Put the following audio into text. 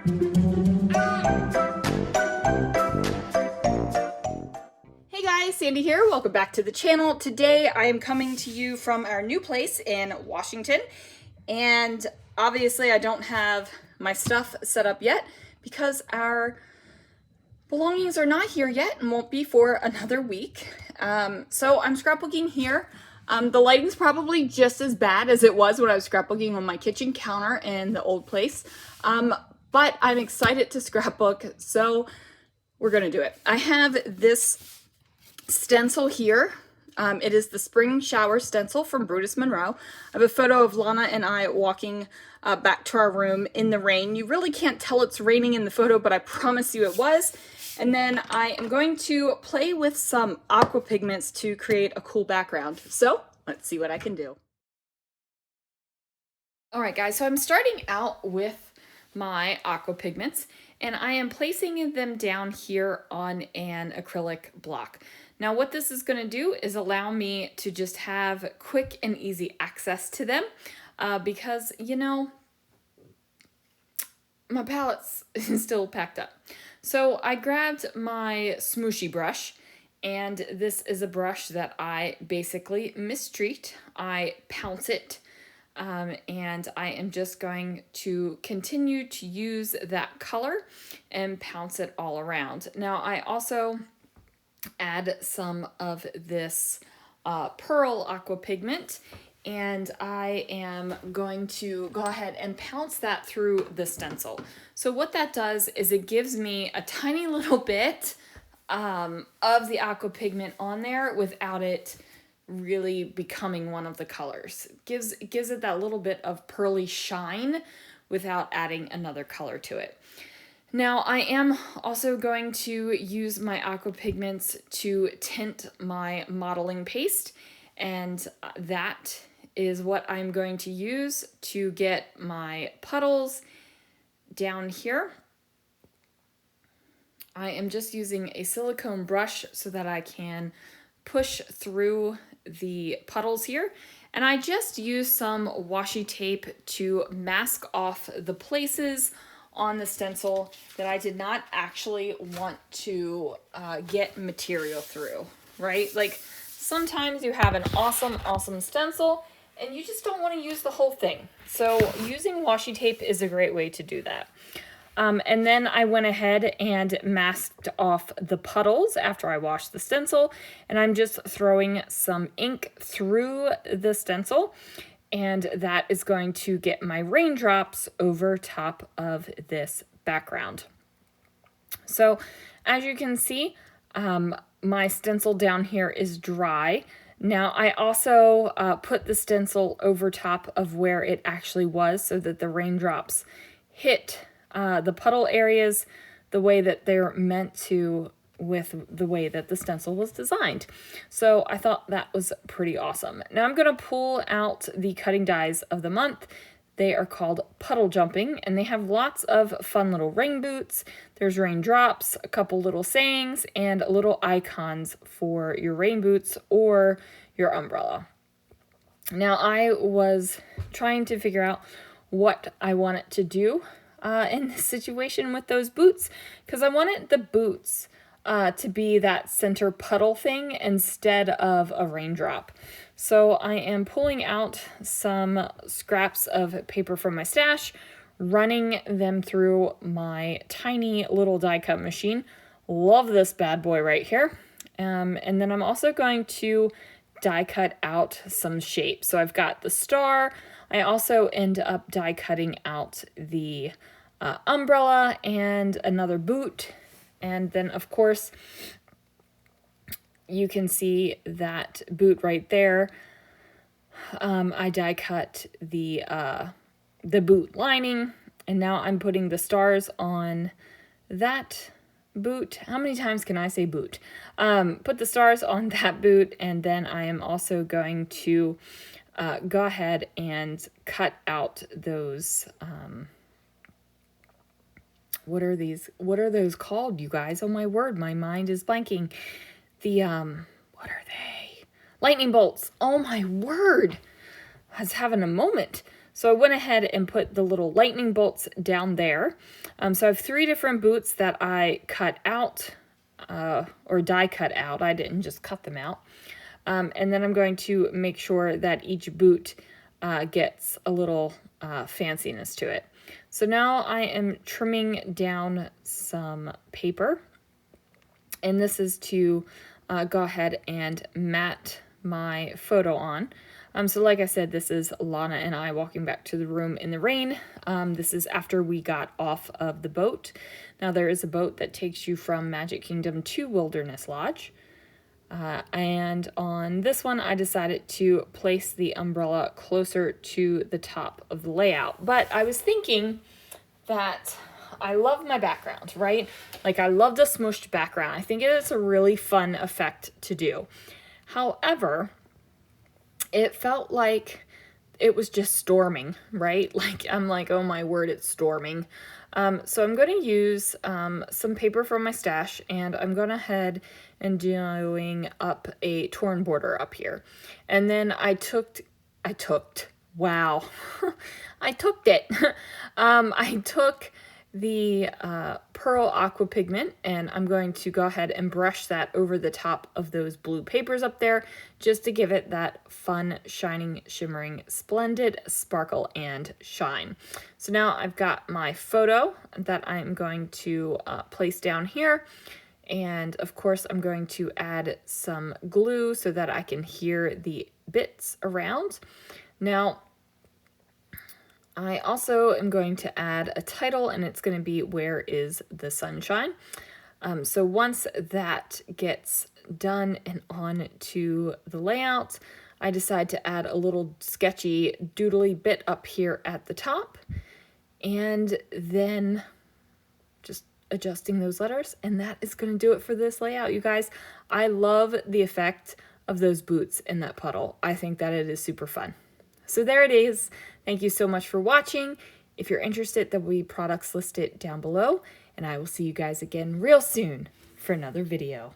Hey guys, Sandy here. Welcome back to the channel. Today I am coming to you from our new place in Washington, and obviously I don't have my stuff set up yet because our belongings are not here yet and won't be for another week. So I'm scrapbooking here. The lighting's probably just as bad as it was when I was scrapbooking on my kitchen counter in the old place, but I'm excited to scrapbook, so we're gonna do it. I have this stencil here. It is the Spring Shower Stencil from Brutus Monroe. I have a photo of Lana and I walking back to our room in the rain. You really can't tell it's raining in the photo, but I promise you it was. And then I am going to play with some Aqua Pigments to create a cool background. So let's see what I can do. All right, guys, so I'm starting out with my Aqua Pigments, and I am placing them down here on an acrylic block. Now what this is going to do is allow me to just have quick and easy access to them because, you know, my palette's still packed up. So I grabbed my smooshy brush, and this is a brush that I basically mistreat. I pounce it, and I am just going to continue to use that color and pounce it all around. Now I also add some of this pearl aqua pigment, and I am going to go ahead and pounce that through the stencil. So what that does is it gives me a tiny little bit of the aqua pigment on there without it really becoming one of the colors. It gives it that little bit of pearly shine without adding another color to it. Now I am also going to use my Aqua Pigments to tint my modeling paste, and that is what I'm going to use to get my puddles down here. I am just using a silicone brush so that I can push through the puddles here, and I just use some washi tape to mask off the places on the stencil that I did not actually want to get material through, right? Like sometimes you have an awesome stencil and you just don't want to use the whole thing. So using washi tape is a great way to do that. And then I went ahead and masked off the puddles after I washed the stencil, and I'm just throwing some ink through the stencil, and that is going to get my raindrops over top of this background. So as you can see, my stencil down here is dry. Now I also put the stencil over top of where it actually was so that the raindrops hit the puddle areas the way that they're meant to with the way that the stencil was designed. So I thought that was pretty awesome. Now I'm going to pull out the cutting dies of the month. They are called Puddle Jumping, and they have lots of fun little rain boots. There's raindrops, a couple little sayings, and little icons for your rain boots or your umbrella. Now I was trying to figure out what I wanted to do in this situation with those boots, because I wanted the boots to be that center puddle thing instead of a raindrop. So I am pulling out some scraps of paper from my stash, running them through my tiny little die cut machine. Love this bad boy right here. And then I'm also going to die cut out some shapes. So I've got the star. I also end up die cutting out the umbrella and another boot. And then, of course, you can see that boot right there. I die cut the boot lining, and now I'm putting the stars on that boot. How many times can I say boot? Put the stars on that boot, and then I am also going to go ahead and cut out those what are these? What are those called, you guys? Oh my word, my mind is blanking. The, what are they? Lightning bolts. Oh my word. I was having a moment. So I went ahead and put the little lightning bolts down there. So I have 3 different boots that I cut out, or die cut out. I didn't just cut them out. And then I'm going to make sure that each boot gets a little fanciness to it. So now I am trimming down some paper, and this is to go ahead and mat my photo on. So like I said, this is Lana and I walking back to the room in the rain. This is after we got off of the boat. Now there is a boat that takes you from Magic Kingdom to Wilderness Lodge. And on this one, I decided to place the umbrella closer to the top of the layout. But I was thinking that I love my background, right? Like, I love the smooshed background. I think it's a really fun effect to do. However, it felt like it was just storming, right? Like, I'm like, oh my word, it's storming. So I'm going to use some paper from my stash, and I'm going ahead and doing up a torn border up here. And then I took it. I took the Pearl Aqua Pigment, and I'm going to go ahead and brush that over the top of those blue papers up there, just to give it that fun, shining, shimmering, splendid sparkle and shine. So now I've got my photo that I'm going to place down here. And of course, I'm going to add some glue so that I can hear the bits around. Now, I also am going to add a title, and it's going to be "Where is the Sunshine?" So once that gets done and on to the layout, I decide to add a little sketchy doodly bit up here at the top, and then just adjusting those letters, and that is going to do it for this layout, you guys. I love the effect of those boots in that puddle. I think that it is super fun. So there it is. Thank you so much for watching. If you're interested, there will be products listed down below, and I will see you guys again real soon for another video.